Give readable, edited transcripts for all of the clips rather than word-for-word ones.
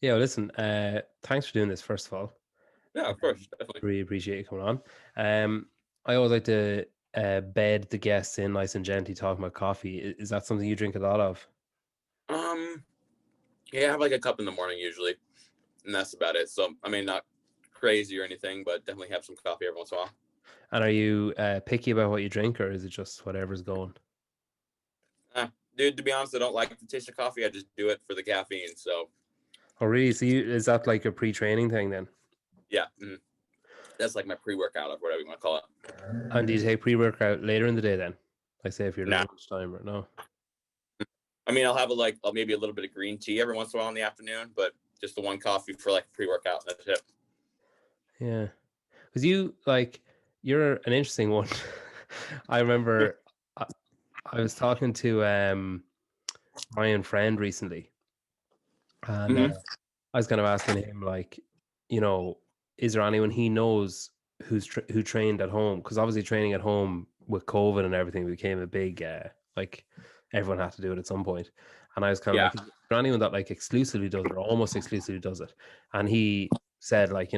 Yeah, listen, thanks for doing this, first of all. Yeah, of course, definitely. Really appreciate you coming on. Um, I always like to bed the guests in nice and gently, talking about coffee. Is that something you drink a lot of? Um, yeah, I have like a cup in the morning usually, and that's about it. So, I mean, not crazy or anything, but definitely have some coffee every once in a while. And are you picky about what you drink, or is it just whatever's going? Eh, Dude, to be honest, I don't like the taste of coffee. I just do it for the caffeine. So, Oh, really? So is that like a pre-training thing then? yeah, that's like my pre-workout or whatever you want to call it. And do you take pre-workout later in the day then? Like say if you're doing Nah, lunchtime or no? I mean, I'll have maybe a little bit of green tea every once in a while in the afternoon, but just the one coffee for like pre-workout. That's it. Yeah. Because you're an interesting one. I remember I, I was talking to Ryan Friend recently, and hmm I was kind of asking him, like, you know, is there anyone he knows who trained at home? Because obviously training at home with COVID and everything became a big like everyone had to do it at some point. And I was kind of Yeah, like, is there anyone that like exclusively does it or almost exclusively does it? And he said, like,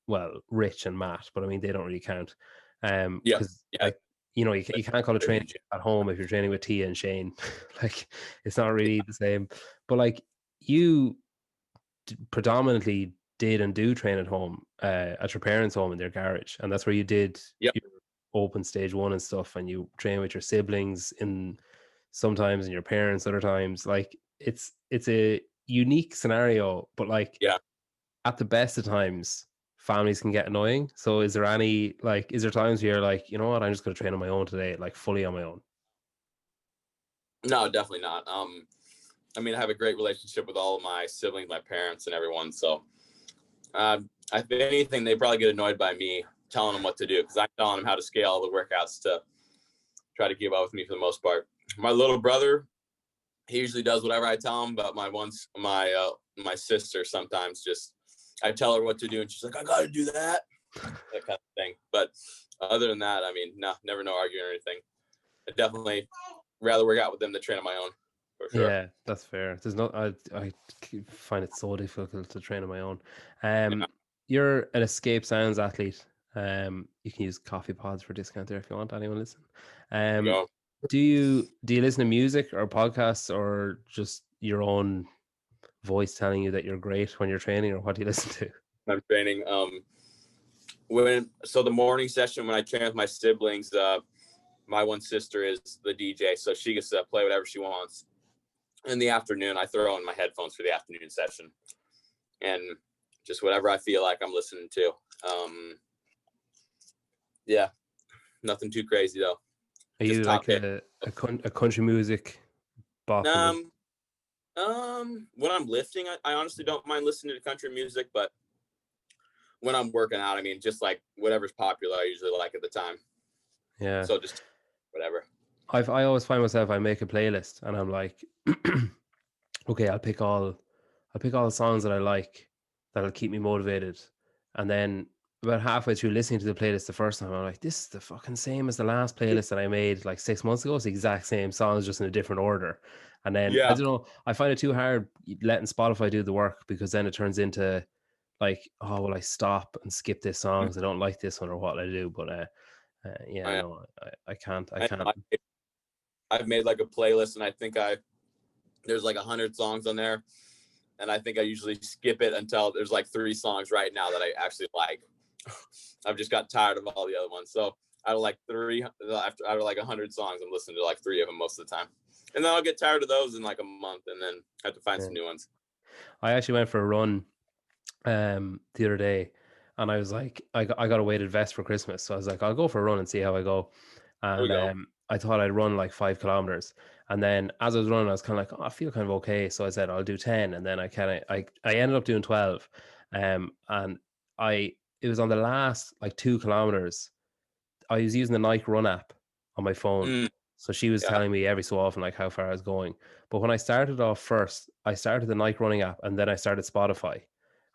well, Rich and Matt, but I mean they don't really count. yeah, Because yeah. like, you can't call it training at home if you're training with Tia and Shane. Like it's not really the same. But like you predominantly did and do train at home, at your parents' home in their garage, and that's where you did Yep. your open stage one and stuff, and you train with your siblings in sometimes and your parents other times. Like it's a unique scenario, but like Yeah. at the best of times, families can get annoying. So is there times where you're like, you know what, I'm just gonna train on my own today, like fully on my own? No, definitely not. I mean, I have a great relationship with all of my siblings, my parents, and everyone. So, if anything, they probably get annoyed by me telling them what to do because I'm telling them how to scale all the workouts to try to keep up with me for the most part. My little brother, he usually does whatever I tell him, but my sister sometimes just I tell her what to do and she's like, I got to do that kind of thing. But other than that, I mean, no, never no arguing or anything. I definitely rather work out with them than train on my own for sure. Yeah, that's fair. There's not. I find it so difficult to train on my own. Yeah, You're an Escape Sounds athlete. You can use coffee pods for discount there if you want. Anyone listen? there you Um, go. do you listen to music or podcasts or just your own voice telling you that you're great when you're training, or what do you listen to? I'm training. The morning session when I train with my siblings, my one sister is the DJ, so she gets to play whatever she wants. In the afternoon, I throw in my headphones for the afternoon session, and just whatever I feel like I'm listening to. Yeah, nothing too crazy though. Are Just you top like hit. a country music bop? Is it? Um, when I'm lifting, I honestly don't mind listening to country music, but when I'm working out, I mean, just like whatever's popular, I usually like at the time. Yeah. So just whatever. I always find myself, I make a playlist and I'm like, okay, I'll pick all the songs that I like that'll keep me motivated. And then about halfway through listening to the playlist the first time, I'm like, this is the fucking same as the last playlist that I made like 6 months ago. It's the exact same songs, just in a different order. And then I Yeah, don't know, I find it too hard letting Spotify do the work, because then it turns into like, oh, well, I stop and skip this song because I don't like this one, or what I do. But yeah, I, no, I I can't. know. I've made like a playlist, and I think there's like 100 songs on there, and I think I usually skip it until there's like 3 songs right now that I actually like. I've just got tired of all the other ones. So out of like out of like 100 songs, I'm listening to like 3 of them most of the time, and then I'll get tired of those in like a month, and then have to find Yeah. some new ones. I actually went for a run the other day, and I was like, I got a weighted vest for Christmas, so I was like, I'll go for a run and see how I go. There we And go. I thought I'd run like 5 kilometers, and then as I was running, I was kind of like, oh, I feel kind of okay, so I said I'll do 10, and then I ended up doing 12. And I it was on the last like 2 kilometers. I was using the Nike Run app on my phone. Mm, So she was yeah, telling me every so often like how far I was going. But when I started off first, I started the Nike Running app and then I started Spotify.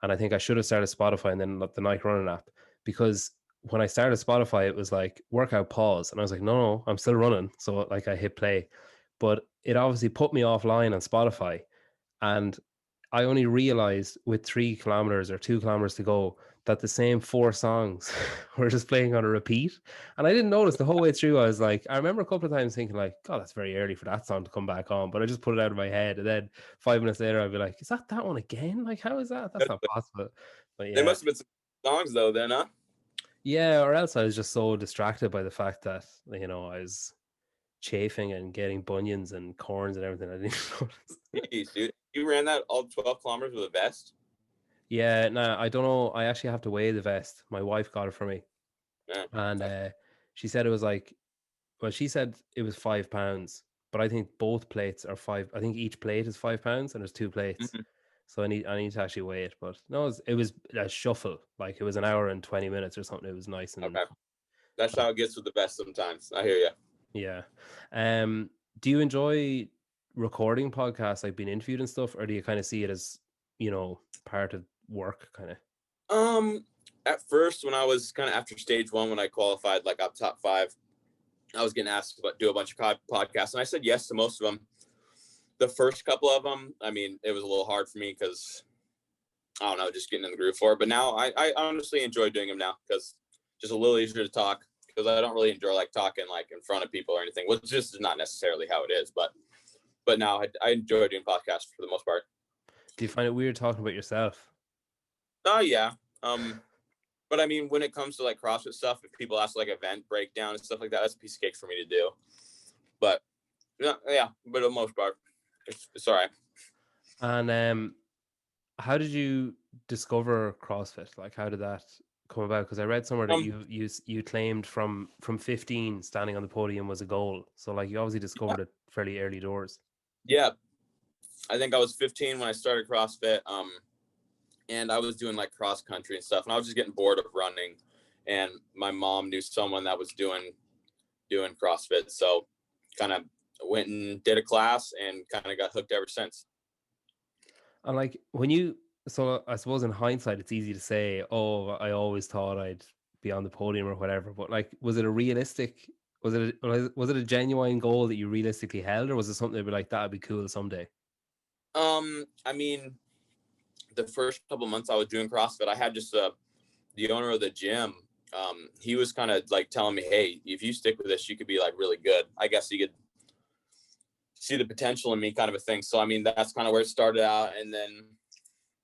And I think I should have started Spotify and then the Nike Running app, because when I started Spotify, it was like workout pause, and I was like, no, I'm still running. So like I hit play, but it obviously put me offline on Spotify, and I only realized with 3 kilometers or 2 kilometers to go that the same 4 songs were just playing on a repeat. And I didn't notice the whole way through. I was like, I remember a couple of times thinking, like, God, that's very early for that song to come back on. But I just put it out of my head. And then 5 minutes later, I'd be like, is that one again? Like, how is that? That's not possible. But There yeah. must have been some songs though, then, huh? Yeah. Or else I was just so distracted by the fact that, I was chafing and getting bunions and corns and everything. I didn't even notice. Jeez, dude, you ran that all 12 kilometers with a vest? Yeah, no, I don't know. I actually have to weigh the vest. My wife got it for me, Yeah. and she said it was like, well, she said it was £5, but I think both plates are five. I think each plate is £5, and there's 2 plates, Mhm. so I need to actually weigh it. But no, it was a shuffle. Like it was an hour and 20 minutes or something. It was nice and Okay, that's how it gets with the vest sometimes. I hear you. yeah. Do you enjoy recording podcasts, like being interviewed and stuff, or do you kind of see it as part of work, kind of? At first, when I was kind of after stage one, when I qualified like up top 5, I was getting asked to do a bunch of podcasts, and I said yes to most of them. The first couple of them, I mean, it was a little hard for me because I don't know, just getting in the groove for it. But now I honestly enjoy doing them now because just a little easier to talk, because I don't really enjoy like talking like in front of people or anything, which just is not necessarily how it is. But now I enjoy doing podcasts for the most part. Do you find it weird talking about yourself? Oh yeah. But I mean, when it comes to like CrossFit stuff, if people ask like event breakdown and stuff like that, that's a piece of cake for me to do. But yeah, but for the most part, it's all right. And how did you discover CrossFit? Like, how did that come about? Because I read somewhere that Um, you claimed from 15 standing on the podium was a goal. So like you obviously yeah, discovered it fairly early doors. yeah. I think I was 15 when I started CrossFit. And I was doing like cross country and stuff, and I was just getting bored of running. And my mom knew someone that was doing CrossFit, so kind of went and did a class and kind of got hooked ever since. And like so I suppose in hindsight, it's easy to say, oh, I always thought I'd be on the podium or whatever. But like, was it a realistic? Was it a genuine goal that you realistically held, or was it something to be like that'd be cool someday? I mean, the first couple months I was doing CrossFit, I had just the owner of the gym. He was kind of like telling me, hey, if you stick with this, you could be like really good. I guess he could see the potential in me, kind of a thing. So I mean, that's kind of where it started out. And then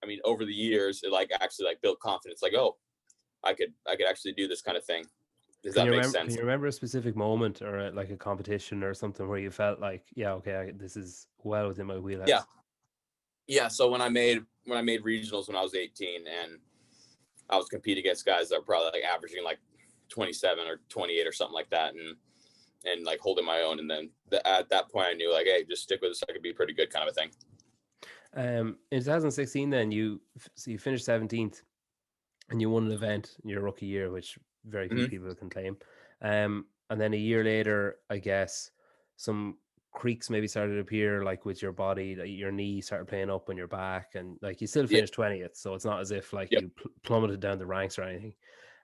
I mean, over the years, it like actually like built confidence, like, oh, I could actually do this kind of thing. Does Can that you make remember? Can sense? you remember a specific moment or like a competition or something where you felt like, yeah, okay, this is well within my Yeah. wheelhouse? Yeah. So when I made regionals when I was 18, and I was competing against guys that were probably like averaging like 27 or 28 or something like that, and like holding my own. And then at that point I knew like, hey, just stick with this. I could be pretty good, kind of a thing. In 2016, then you finished 17th and you won an event in your rookie year, which very few Mm-hmm. people can claim. And then a year later, I guess some creaks maybe started to appear, like with your body, like your knee started playing up on your back, and like you still Yeah. finished 20th, so it's not as if like Yep. you plummeted down the ranks or anything.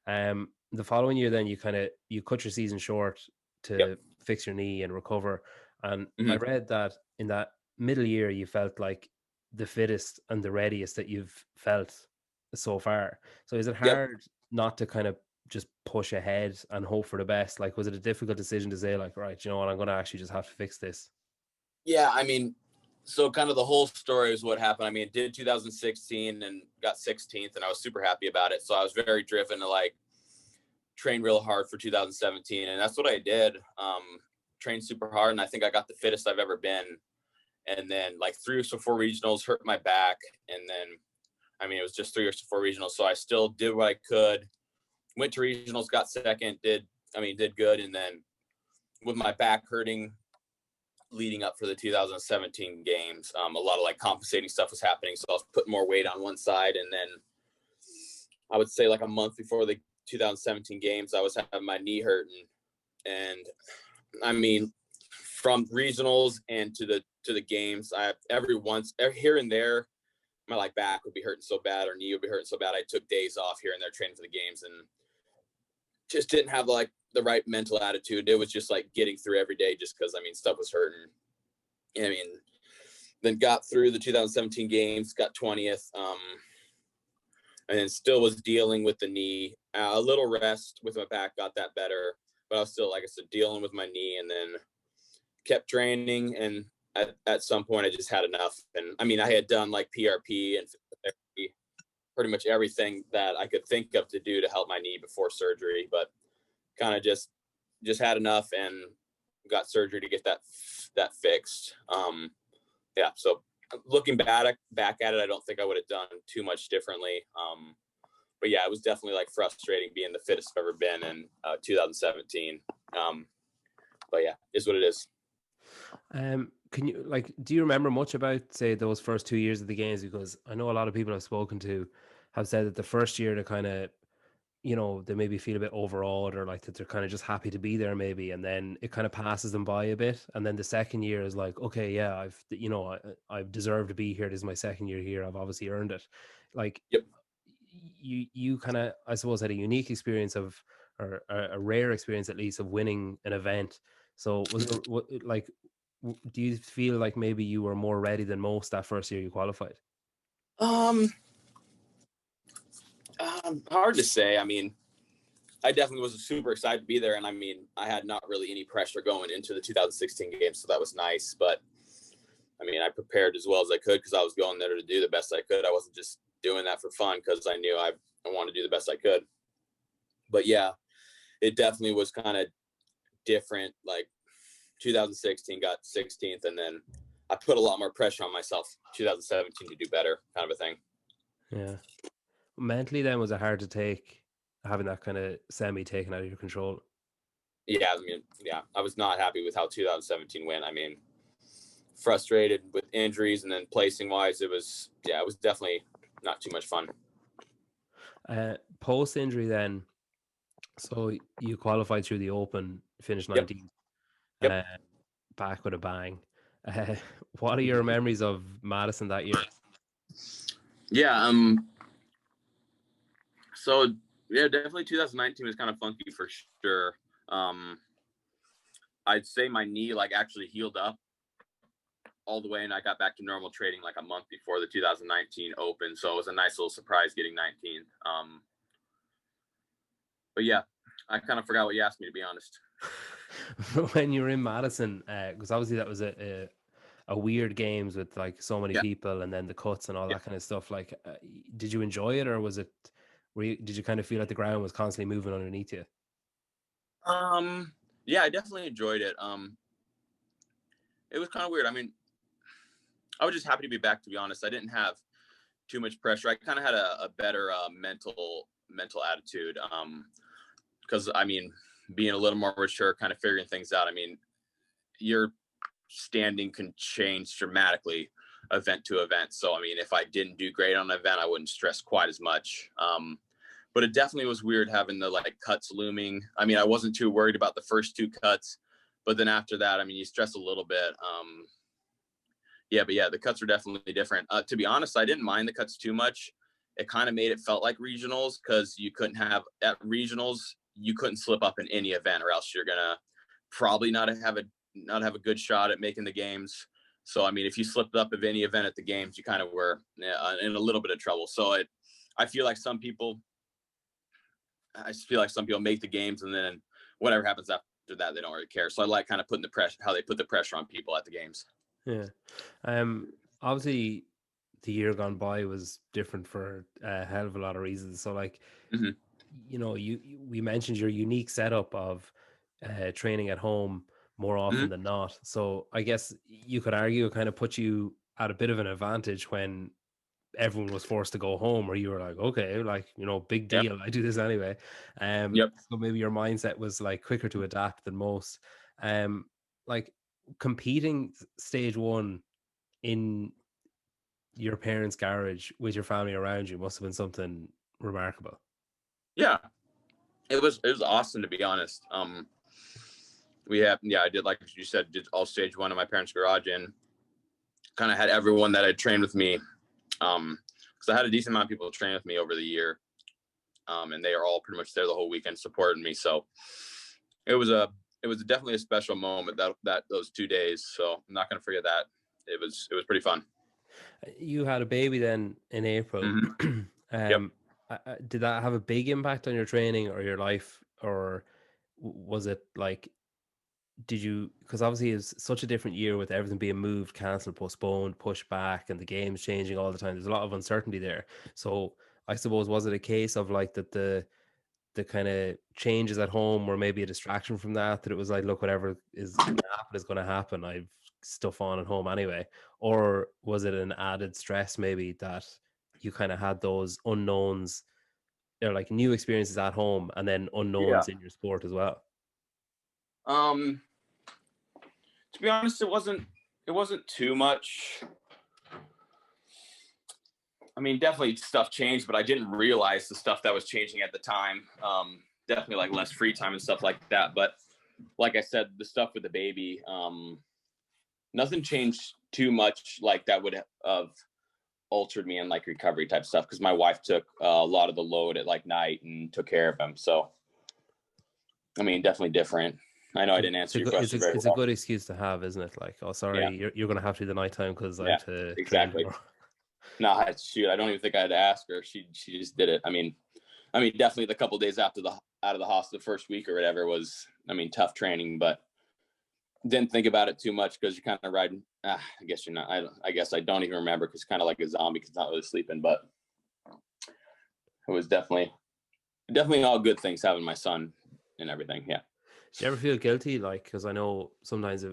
The following year, then you cut your season short Yep. to fix your knee and recover. And I Mm-hmm. read that in that middle year, you felt like the fittest and the readiest that you've felt so far. So is it Yep. hard not to kind of just push ahead and hope for the best? Like, was it a difficult decision to say, like, right, you know what, I'm going to actually just have to fix this? Yeah. I mean, so kind of the whole story is what happened. I mean, did 2016 and got 16th, and I was super happy about it. So I was very driven to like train real hard for 2017, and that's what I did. Trained super hard, and I think I got the fittest I've ever been. And then like 3 or 4 regionals, hurt my back, and then I mean it was just 3 or 4 regionals, so I still did what I could. Went to regionals, got second, did good, and then with my back hurting leading up for the 2017 games, a lot of like compensating stuff was happening, so I was putting more weight on one side, and then I would say like a month before the 2017 games, I was having my knee hurting, and I mean, from regionals and to the games, I here and there, my like back would be hurting so bad or knee would be hurting so bad. I took days off here and there training for the games, and just didn't have like the right mental attitude. It was just like getting through every day just because, I mean, stuff was hurting. I mean, then got through the 2017 games, got 20th, and then still was dealing with the knee. A little rest with my back, got that better, but I was still, like I said, dealing with my knee, and then kept training. And at some point I just had enough. And I mean, I had done like PRP and pretty much everything that I could think of to do to help my knee before surgery, but kind of just had enough and got surgery to get that fixed. Yeah. So looking back at it, I don't think I would have done too much differently. But yeah, it was definitely like frustrating being the fittest I've ever been in 2017. But yeah, is what it is. Can you do you remember much about, say, those first 2 years of the games? Because I know a lot of people I've spoken to have said that the first year they kind of, they maybe feel a bit overawed, or like that they're kind of just happy to be there maybe, and then it kind of passes them by a bit. And then the second year is like, okay, yeah, I've deserved to be here. This is my second year here. I've obviously earned it. Like, Yep. you kind of, I suppose, had a unique experience of, or a rare experience at least, of winning an event. So was there, do you feel like maybe you were more ready than most that first year you qualified? Hard to say. I mean, I definitely was super excited to be there. And I mean, I had not really any pressure going into the 2016 games, so that was nice. But I mean, I prepared as well as I could because I was going there to do the best I could. I wasn't just doing that for fun because I knew I wanted to do the best I could. But yeah, it definitely was kind of different. Like 2016 got 16th, and then I put a lot more pressure on myself 2017 to do better, kind of a thing. Yeah. Mentally then, was it hard to take, having that kind of semi taken out of your control? Yeah, I mean, yeah, I was not happy with how 2017 went. I mean, frustrated with injuries, and then placing wise, it was definitely not too much fun. Post injury then, so you qualified through the Open, finished Yep. 19th, Yep. back with a bang. What are your memories of Madison that year? Yeah. So yeah, definitely 2019 was kind of funky for sure. I'd say my knee like actually healed up all the way, and I got back to normal trading like a month before the 2019 Open. So it was a nice little surprise getting 19th. But yeah, I kind of forgot what you asked me, to be honest. When you were in Madison, because obviously that was a weird games with like so many people, and then the cuts and all that kind of stuff. Like, did you enjoy it, or was it? Did you kind of feel like the ground was constantly moving underneath you? Yeah, I definitely enjoyed it. It was kind of weird. I mean, I was just happy to be back, to be honest. I didn't have too much pressure. I kind of had a better mental attitude. Because I mean, being a little more mature, kind of figuring things out. I mean, your standing can change dramatically event to event. So I mean, if I didn't do great on an event, I wouldn't stress quite as much. But it definitely was weird having the like cuts looming. I mean, I wasn't too worried about the first two cuts, but then after that, I mean, you stress a little bit. Yeah, but yeah, the cuts are definitely different. To be honest, I didn't mind the cuts too much. It kind of made it felt like regionals, because you couldn't have at regionals, you couldn't slip up in any event, or else you're gonna probably not have a good shot at making the games. So I mean, if you slipped up of any event at the games, you kind of were in a little bit of trouble. So I feel like some people make the games, and then whatever happens after that, they don't really care. So I like kind of putting the pressure, how they put the pressure on people at the games. Yeah. Obviously the year gone by was different for a hell of a lot of reasons. So like, Mhm. we mentioned your unique setup of training at home more often Mhm. than not. So I guess you could argue it kind of put you at a bit of an advantage when everyone was forced to go home, or you were like, okay, like, big Yep. deal, I do this anyway. Yep. So maybe your mindset was like quicker to adapt than most. Like, competing stage one in your parents' garage with your family around you must have been something remarkable. Yeah. It was awesome, to be honest. I did, like you said, did all stage one in my parents' garage, and kind of had everyone that had trained with me. Because I had a decent amount of people train with me over the year. and they are all pretty much there the whole weekend supporting me. So it was definitely a special moment that those 2 days. So I'm not going to forget that. It was pretty fun. You had a baby then in April. Mm-hmm. Yep. Did that have a big impact on your training or your life, or was it like, did you, because obviously it's such a different year with everything being moved, cancelled, postponed, pushed back, and the games changing all the time. There's a lot of uncertainty there. So I suppose, was it a case of like that the kind of changes at home were maybe a distraction from that it was like, look, whatever is going to happen is going to happen, I've stuff on at home anyway? Or was it an added stress maybe that you kind of had those unknowns, or like new experiences at home and then Yeah. unknowns in your sport as well? To be honest, it wasn't too much. I mean, definitely stuff changed, but I didn't realize the stuff that was changing at the time. Definitely like less free time and stuff like that. But like I said, the stuff with the baby, nothing changed too much like that would have altered me in like recovery type stuff, because my wife took a lot of the load at like night and took care of him. So, I mean, definitely different. I know I didn't answer your question very It's a well. good excuse to have, isn't it? Like, oh, sorry, Yeah, you're going to have to do the nighttime because I yeah, have to train exactly. tomorrow. No, shoot, I don't even think I had to ask her. She just did it. I mean, definitely the couple days after out of the hospital, the first week or whatever was, I mean, tough training, but didn't think about it too much because you're kind of riding. I guess you're not. I guess I don't even remember because kind of like a zombie because not really sleeping. But it was definitely all good things having my son and everything. Yeah. Do you ever feel guilty? Like, because I know sometimes,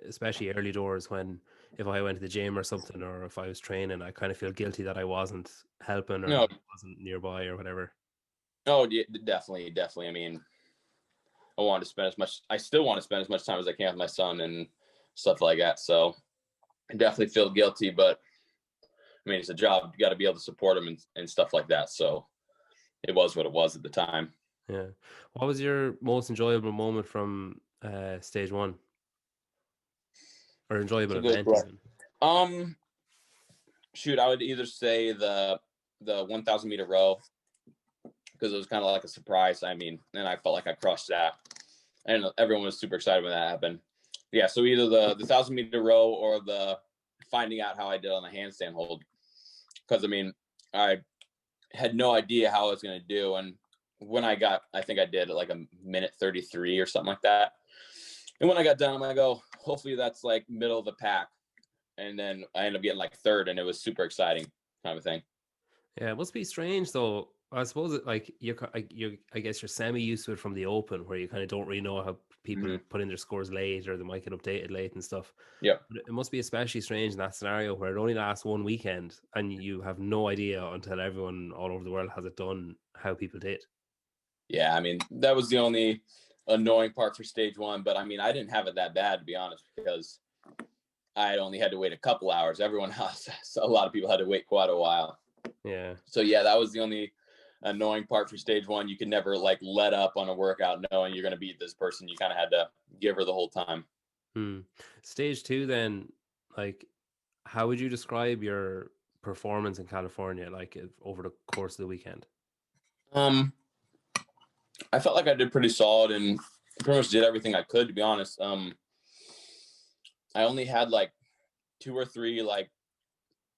especially early doors, when if I went to the gym or something, or if I was training, I kind of feel guilty that I wasn't helping or No. wasn't nearby or whatever. Oh, yeah, definitely. I mean, I still want to spend as much time as I can with my son and stuff like that. So I definitely feel guilty, but I mean, it's a job. You got to be able to support him and stuff like that. So it was what it was at the time. Yeah. What was your most enjoyable moment from stage one, or enjoyable It's a good event question. even? Shoot, I would either say the 1,000 meter row, because it was kind of like a surprise. I mean, and I felt like I crushed that, and everyone was super excited when that happened. Yeah, so either the 1,000 meter row or the finding out how I did on the handstand hold, because I mean, I had no idea how I was going to do, and when I think I did like a minute 33 or something like that. And when I got done, I'm like, oh, hopefully that's like middle of the pack. And then I ended up getting like third, and it was super exciting kind of thing. Yeah, it must be strange though. I suppose it, like I guess you're semi used to it from the open, where you kind of don't really know how people Mm-hmm. put in their scores late, or they might get updated late and stuff. Yep. But it must be especially strange in that scenario where it only lasts one weekend and you have no idea until everyone all over the world has it done how people did. Yeah, I mean, that was the only annoying part for stage one, but I mean, I didn't have it that bad, to be honest, because I only had to wait a couple hours. Everyone else, a lot of people had to wait quite a while. Yeah. So yeah, that was the only annoying part for stage one. You could never like let up on a workout knowing you're going to beat this person. You kind of had to give her the whole time. Stage two, then, like, how would you describe your performance in California, like over the course of the weekend? Um, I felt like I did pretty solid and pretty much did everything I could, to be honest. I only had like 2 or 3 like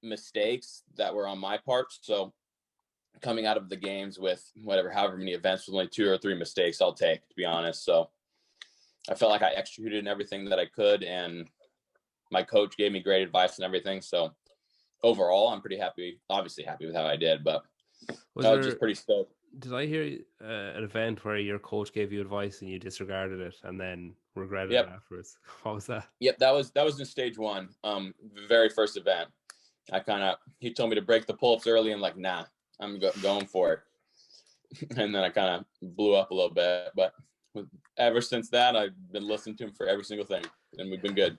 mistakes that were on my part. So coming out of the games with however many events with only 2 or 3 mistakes, I'll take, to be honest. So I felt like I executed in everything that I could, and my coach gave me great advice and everything. So overall, I'm pretty happy, obviously happy with how I did, but I was just pretty stoked. Did I hear an event where your coach gave you advice and you disregarded it and then regretted it Yep. afterwards? What was that? Yep. That was in stage one. Very first event. He told me to break the pull-ups early, and like, nah, I'm going for it. And then I kind of blew up a little bit, but ever since that, I've been listening to him for every single thing, and we've been good.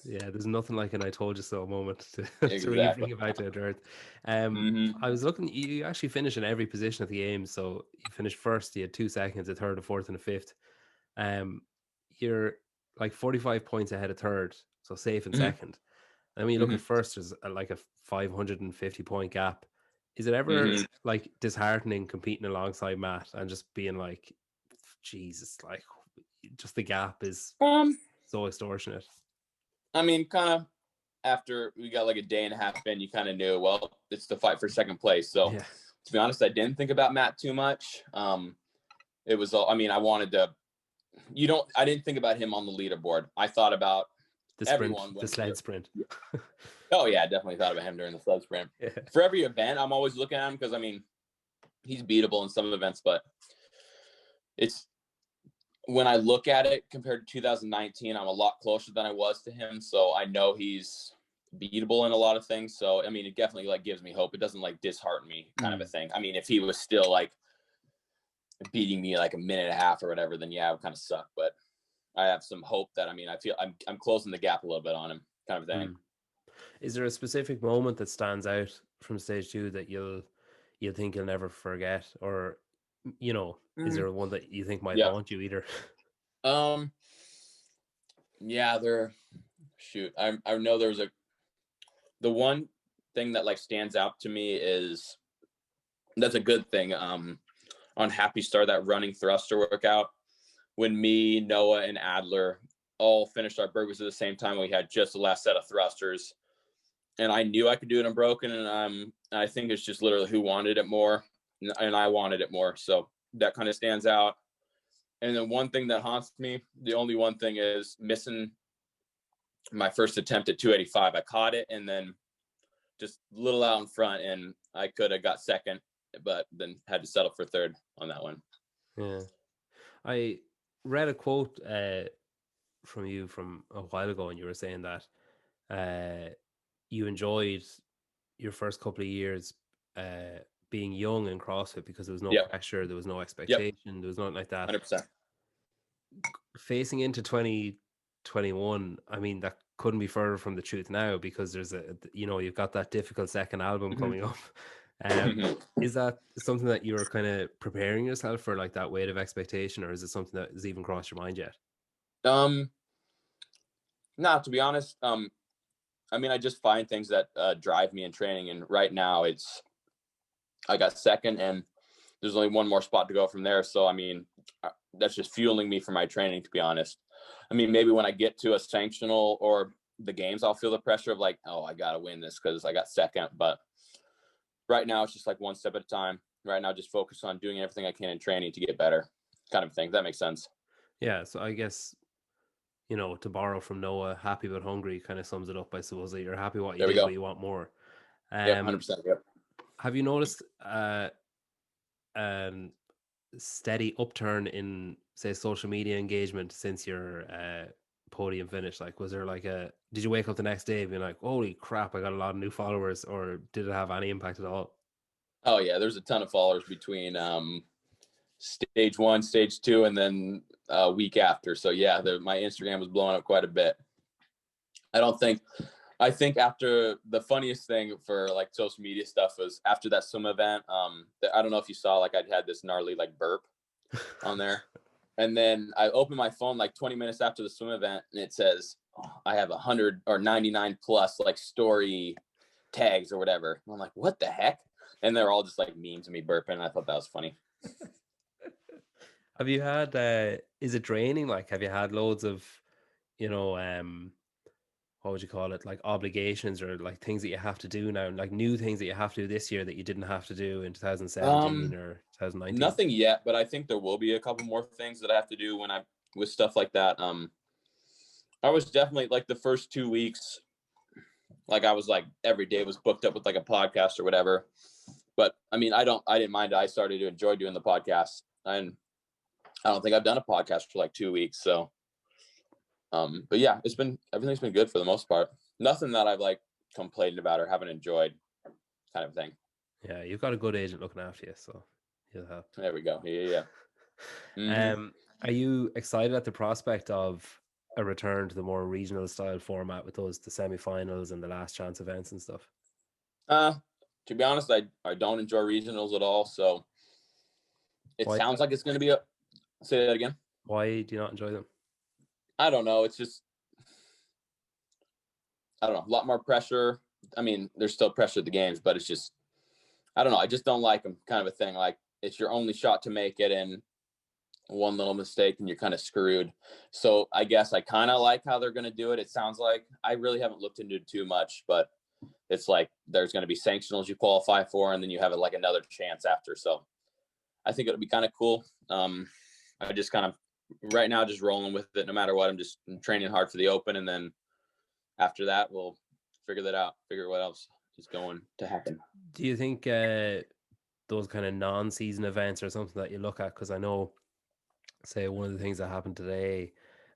Yeah, there's nothing like an "I told you so" moment to, to really Exactly. bring it back to earth. Mm-hmm. I was looking. You actually finished in every position at the games. So you finished first. You had 2 seconds, a third, a fourth, and a fifth. Um, you're like 45 points ahead of third, so safe in Mm-hmm. second. And when you look Mm-hmm. at first, there's like a 550 point gap. Is it ever Hmm. like disheartening competing alongside Matt and just being like, Jesus, like just the gap is Um, so extortionate? I mean, kind of after we got like a day and a half in, you kind of knew, well, it's the fight for second place. So Yeah, to be honest, I didn't think about Matt too much. It was all, I mean, I wanted to, I didn't think about him on the leaderboard. I thought about the sprint, everyone the when we sled were, sprint. oh yeah, I definitely thought about him during the sled sprint. Yeah. For every event, I'm always looking at him because I mean, he's beatable in some events, but it's when I look at it compared to 2019, I'm a lot closer than I was to him. So I know he's beatable in a lot of things. So I mean, it definitely like gives me hope. It doesn't like dishearten me, kind of a thing. I mean, if he was still like beating me like a minute and a half or whatever, then yeah, it would kind of suck. But I have some hope that I mean, I feel I'm closing the gap a little bit on him, kind of thing. Mm. Is there a specific moment that stands out from stage two that you'll think you'll never forget, or is Mm. there one that you think might Yeah. haunt you either? Um. Yeah. Shoot. I know there was the one thing that like stands out to me is that's a good thing. On Happy Star, that running thruster workout, when me, Noah, and Adler all finished our burpees at the same time, we had just the last set of thrusters, and I knew I could do it unbroken. And I think it's just literally who wanted it more, and I wanted it more. So that kind of stands out. And then one thing that haunts me, the only one thing is missing my first attempt at 285. I caught it and then just a little out in front, and I could have got second, but then had to settle for third on that one. Yeah, I read a quote from you from a while ago, and you were saying that you enjoyed your first couple of years being young in CrossFit because there was no Yep. pressure, there was no Yep. expectation, there was nothing like that. 100%. Facing into 2021, I mean, that couldn't be further from the truth now because you've got that difficult second album Mm-hmm. coming up. Mm-hmm. Is that something that you're kind of preparing yourself for, like that weight of expectation, or is it something that has even crossed your mind yet? Um, to be honest, I mean, I just find things that drive me in training, and right now I got second, and there's only one more spot to go from there. So I mean, that's just fueling me for my training, to be honest. I mean, maybe when I get to a sanctional or the games, I'll feel the pressure of like, oh, I gotta win this because I got second. But right now, it's just like one step at a time. Right now, just focus on doing everything I can in training to get better, kind of thing. If that makes sense. Yeah, so I guess, to borrow from Noah, happy but hungry kind of sums it up, I suppose, that you're happy what you There we did, go. but you want more. Yep, 100%. Yep. Have you noticed um steady upturn in, say, social media engagement since your podium finish? Like, was there like did you wake up the next day being like, holy crap, I got a lot of new followers, or did it have any impact at all? Oh yeah, there's a ton of followers between stage one, stage two, and then a week after. So yeah, my Instagram was blowing up quite a bit. I don't think I think after the funniest thing for like social media stuff was after that swim event. I don't know if you saw, like I'd had this gnarly like burp on there, and then I opened my phone like 20 minutes after the swim event, and it says I have 100 or 99 plus like story tags or whatever. And I'm like, what the heck? And they're all just like memes of me burping. And I thought that was funny. Have you had is it draining? Like, have you had loads of, you know, what would you call it, like obligations or like things that you have to do now, like new things that you have to do this year that you didn't have to do in 2017 Um, or 2019? Nothing yet, but I think there will be a couple more things that I have to do with stuff like that. I was definitely like the first 2 weeks, like I was like every day was booked up with like a podcast or whatever. But I mean, I didn't mind. I started to enjoy doing the podcast, and I don't think I've done a podcast for like 2 weeks. So, but yeah, everything's been good for the most part. Nothing that I've like complained about or haven't enjoyed, kind of thing. Yeah, you've got a good agent looking after you, so you'll have. There we go. Yeah. Mm-hmm. Are you excited at the prospect of a return to the more regional style format with the semi-finals and the last chance events and stuff? To be honest, I don't enjoy regionals at all. So it Why? sounds like it's going to be a. Say that again. Why do you not enjoy them? I don't know. It's just I don't know. A lot more pressure. I mean, there's still pressure at the games, but it's just I don't know. I just don't like them, kind of a thing. Like it's your only shot to make it, and one little mistake and you're kind of screwed. So I guess I kind of like how they're going to do it. It sounds like, I really haven't looked into it too much, but it's like there's going to be sanctionals you qualify for, and then you have like another chance after. So I think it'll be kind of cool. I just kind of right now just rolling with it no matter what. I'm training hard for the Open, and then after that we'll figure that out, figure what else is going to happen. Do you think those kind of non-season events are something that you look at? Because I know, say, one of the things that happened today,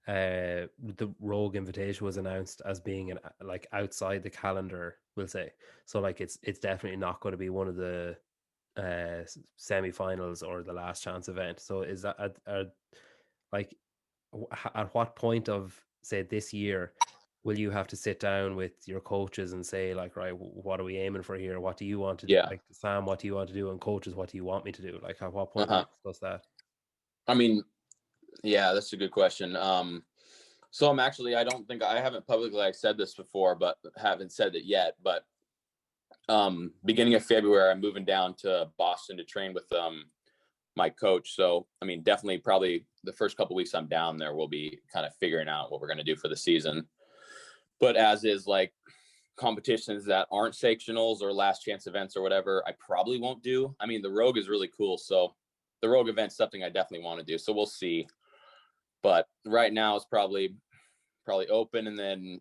the Rogue Invitation was announced as being like outside the calendar, we'll say. So like it's definitely not going to be one of the semi-finals or the last chance event. So is that like at what point of, say, this year will you have to sit down with your coaches and say, like, right, what are we aiming for here? What do you want to do? Yeah. Like, Sam, what do you want to do? And coaches, what do you want me to do? Like, at what point do you Uh-huh. discuss that? I mean, yeah, that's a good question. So I don't think I haven't publicly like said this before, but haven't said it yet. But beginning of February, I'm moving down to Boston to train with my coach. So I mean, definitely, probably the first couple weeks I'm down there, we'll be kind of figuring out what we're going to do for the season. But as is like competitions that aren't sectionals or last chance events or whatever, I probably won't do. I mean, the Rogue is really cool, so the Rogue event's something I definitely want to do. So we'll see. But right now it's probably Open, and then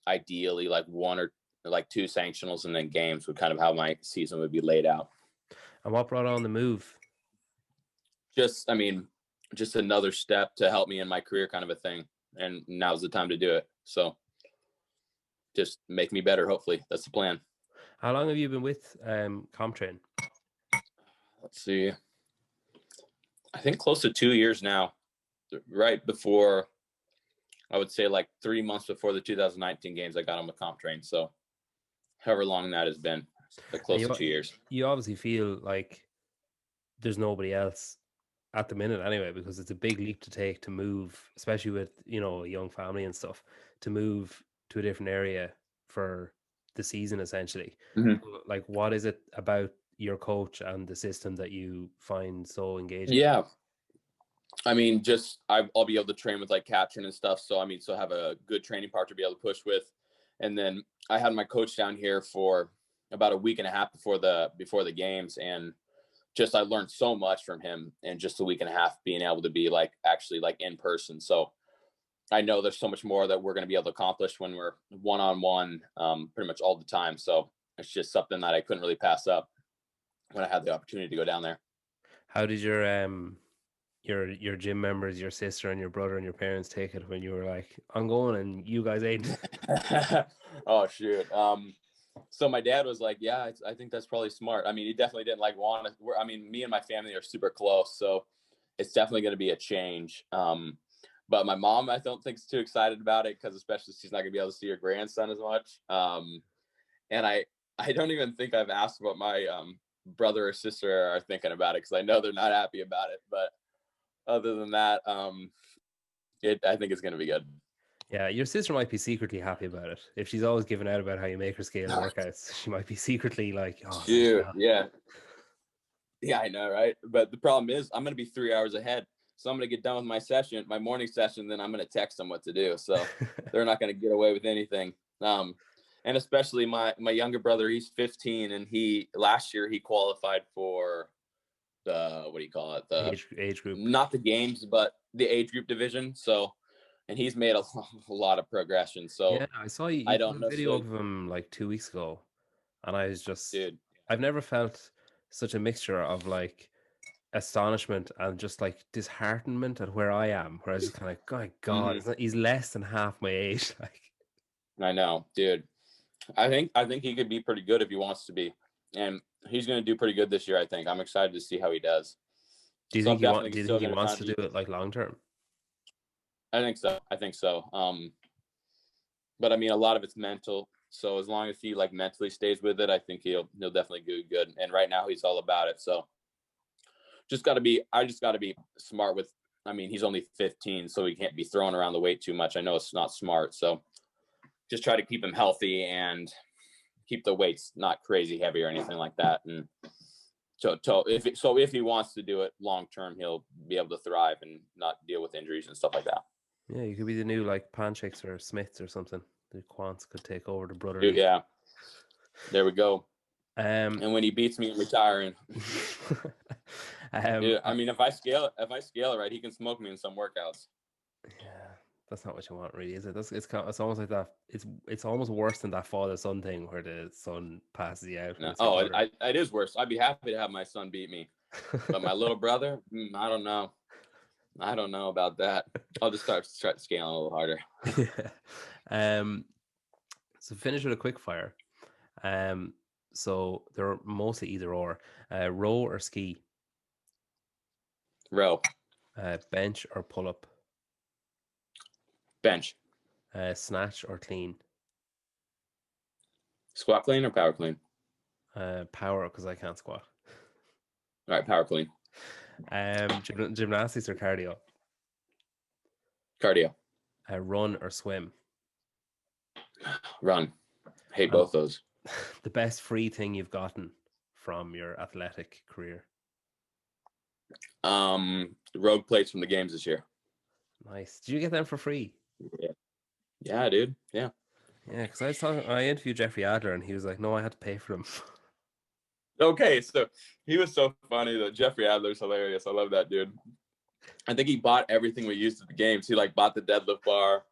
ideally like one or like two sanctionals, and then games would kind of how my season would be laid out. And what brought on the move? Just, I mean, just another step to help me in my career, kind of a thing. And now's the time to do it. So just make me better. Hopefully that's the plan. How long have you been with CompTrain? Let's see. I think close to 2 years now, right before, I would say like 3 months before the 2019 games, I got on with CompTrain. So however long that has been, like close to 2 years. You obviously feel like there's nobody else at the minute anyway, because it's a big leap to take to move, especially with, you know, a young family and stuff, to move to a different area for the season essentially. Mm-hmm. Like, what is it about your coach and the system that you find so engaging? Yeah. I mean, just I'll be able to train with like Katrin and stuff. So I mean, so have a good training partner to be able to push with. And then I had my coach down here for about a week and a half before the games, and just I learned so much from him in just a week and a half, being able to be like actually like in person. So I know there's so much more that we're going to be able to accomplish when we're one-on-one pretty much all the time. So it's just something that I couldn't really pass up when I had the opportunity to go down there. How did your gym members, your sister and your brother and your parents take it when you were like, I'm going and you guys ain't? Oh shoot. So my dad was like, yeah, I think that's probably smart. I mean, he definitely didn't like want to, I mean, me and my family are super close, so it's definitely going to be a change. But my mom, I don't think is too excited about it, because especially she's not going to be able to see her grandson as much. And I don't even think I've asked what my brother or sister are thinking about it, because I know they're not happy about it. But other than that, I think it's going to be good. Yeah, your sister might be secretly happy about it. If she's always giving out about how you make her scale workouts, she might be secretly like, oh, Shoot, yeah. Yeah, I know, right? But the problem is I'm going to be 3 hours ahead. So I'm going to get done with my morning session, then I'm going to text them what to do. So they're not going to get away with anything. And especially my younger brother, he's 15, and last year he qualified for the, what do you call it? The age group. Not the games, but the age group division. So, and he's made a lot of progression. So yeah, I saw you I put don't a video necessarily, of him like 2 weeks ago, and I was just, dude. I've never felt such a mixture of like astonishment and just like disheartenment at where I am, where I was just kind of like, God, Mm-hmm. he's less than half my age. Like, I know, dude. I think he could be pretty good if he wants to be, and he's going to do pretty good this year. I think I'm excited to see how he does. do you So think I'm definitely do you think still he going to wants kind to of do be. it like long term? I think so. But I mean, a lot of it's mental. So as long as he like mentally stays with it, I think he'll definitely do good. And right now he's all about it. So I just got to be smart with. I mean, he's only 15, so he can't be throwing around the weight too much. I know it's not smart. So just try to keep him healthy and keep the weights not crazy heavy or anything like that. And so if he wants to do it long term, he'll be able to thrive and not deal with injuries and stuff like that. Yeah, you could be the new like Panchicks or Smiths or something. The Quants could take over the brother Dude, league. yeah, there we go. Um, And when he beats me, I'm retiring. Dude, I mean, if I scale it right, he can smoke me in some workouts. Yeah, that's not what you want, really, is it? It's almost like that. It's almost worse than that father son thing where the son passes you out. No. Oh, it is worse. I'd be happy to have my son beat me, but my little brother, I don't know. I don't know about that. I'll just start scaling a little harder. Yeah. So finish with a quick fire. So they're mostly either or. Row or ski. Row. Bench or pull up. Bench. Snatch or clean. Squat clean or power clean? Power, because I can't squat. All right, power clean. Gymnastics or cardio. Cardio. Run or swim. Run. Hate both those. The best free thing you've gotten from your athletic career. Rogue plates from the games this year. Nice. Did you get them for free? Yeah, dude. Yeah. Yeah, because I interviewed Jeffrey Adler and he was like, no, I had to pay for them. Okay, so he was so funny. That Jeffrey Adler's hilarious. I love that dude. I think he bought everything we used at the games. He like bought the deadlift bar.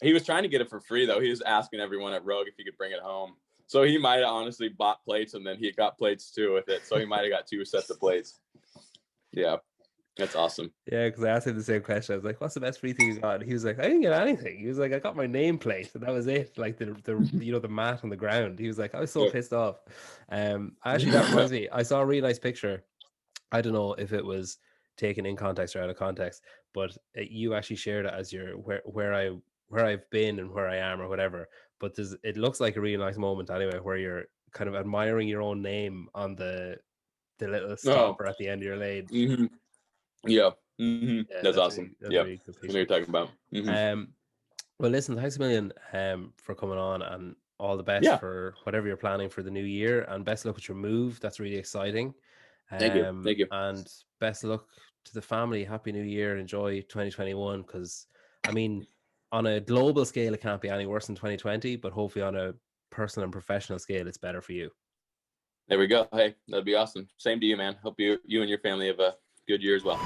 He was trying to get it for free though. He was asking everyone at Rogue if he could bring it home. So he might have honestly bought plates and then he got plates too with it. So he might have got 2 sets of plates. Yeah, that's awesome. Yeah, because I asked him the same question. I was like, what's the best free thing you got? And he was like, I didn't get anything. He was like, I got my nameplate and that was it. Like the the mat on the ground. He was like, I was so pissed off. Actually, that reminds me, I saw a really nice picture. I don't know if it was taken in context or out of context, but you actually shared it as your where I've been and where I am or whatever. But it looks like a really nice moment anyway, where you're kind of admiring your own name on the little stopper at the end of your lane. Mm-hmm. Yeah. Mm-hmm. Yeah, that's awesome. That's really good picture. What you're talking about. Mm-hmm. Well, listen, thanks a million for coming on, and all the best for whatever you're planning for the new year, and best of luck with your move. That's really exciting. Thank you. And best of luck to the family. Happy New Year. Enjoy 2021, because I mean, on a global scale, it can't be any worse than 2020, but hopefully on a personal and professional scale, it's better for you. There we go. Hey, that'd be awesome. Same to you, man. Hope you and your family have a good year as well.